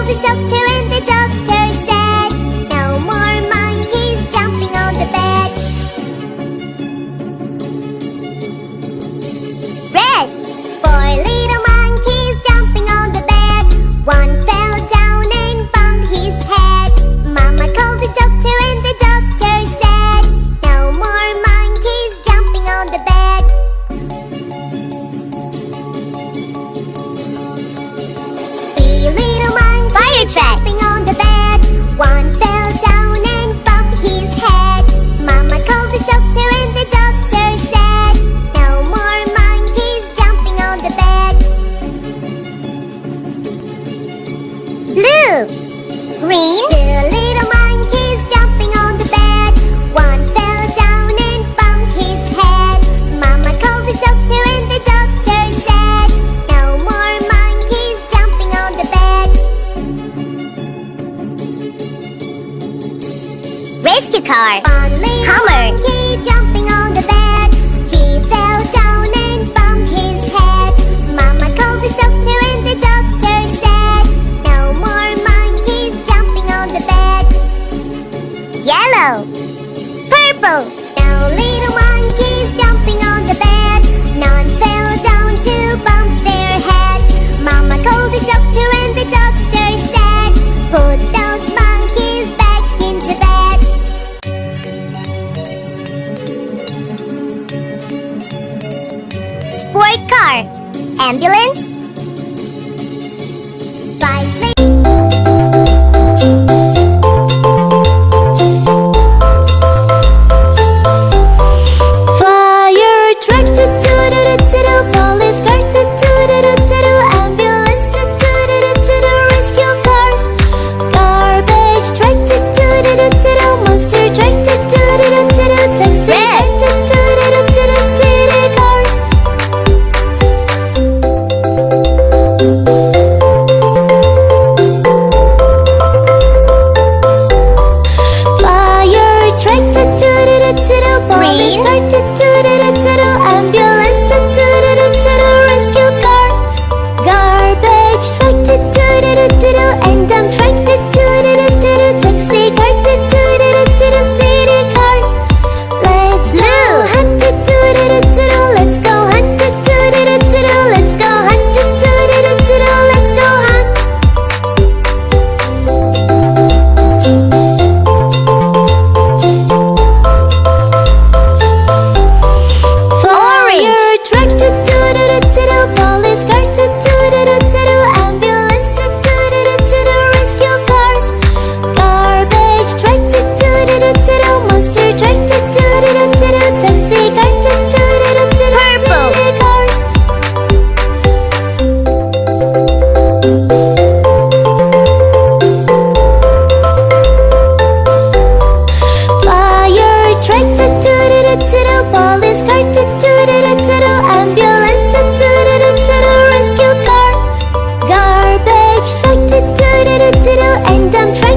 the doctor and the doctor said, "No more monkeys jumping on the bed." Red! 4 little monkeys jumping on the bed. One fell down and bumped his head. Mama called the doctor and the doctor said, "No more monkeys jumping on the bed." Little monkey fire truck jumping on the bed. One fell down and bumped his head. Mama called the doctor and the doctor said, "No more monkeys jumping on the bed." Blue! Green! 2 little monkeys jumping on the bed. One fell down and bumped his head. Mama called the doctor and the doctor said, "No more monkeys jumping on the bed." Rescue car! One little Hummer! Monkey jumping on the bed. He fell down and bumped his head. Mama called the doctor and the doctor said, "No more monkeys jumping on the bed." Yellow! Purple! No little monkeys jumping on the bed. None fell down to bump their head. Mama called the doctor and the doctor said, "Put those monkeys back into bed." Sport car! Ambulance! 5 Fire truck, do-do-do-do-do, police car, do-do-do-do-do, ambulance, do-do-do-do-do, rescue cars, garbage truck, do-do-do-do-do, monster truck, do-do-do-do-do, taxi car, do-do-do-do-do, city cars. Fire truck, do-do-do-do-do, police car, do-do-do-do-do, ambulance, do-do-do-do-do, rescue cars, garbage truck, do-do-do-do-do, and dump truck, do-do-do-do-do, taxi car, do-do-do-do-do, city cars. Let's go hunt, do-do-do-do-do, let's go hunt, do-do-do-do-do, let's go hunt, do-do-do-do-do, let's go hunt. Fire truck, do-do-do-do-do, police car, do-do-do-do-do, ambulance, do-do-do-do-do, rescue cars, garbage truck, do-do-do-do-do, monster truck, do-do-do-do-do, taxi car, do-do-do-do-do, Purple. city cars. Fire truck, do-do-do-do-do, police car, do-do-do-do-do, ambulance, do-do-do-do-do, rescue cars, garbage truck, do-do-do-do-do, and dump truck,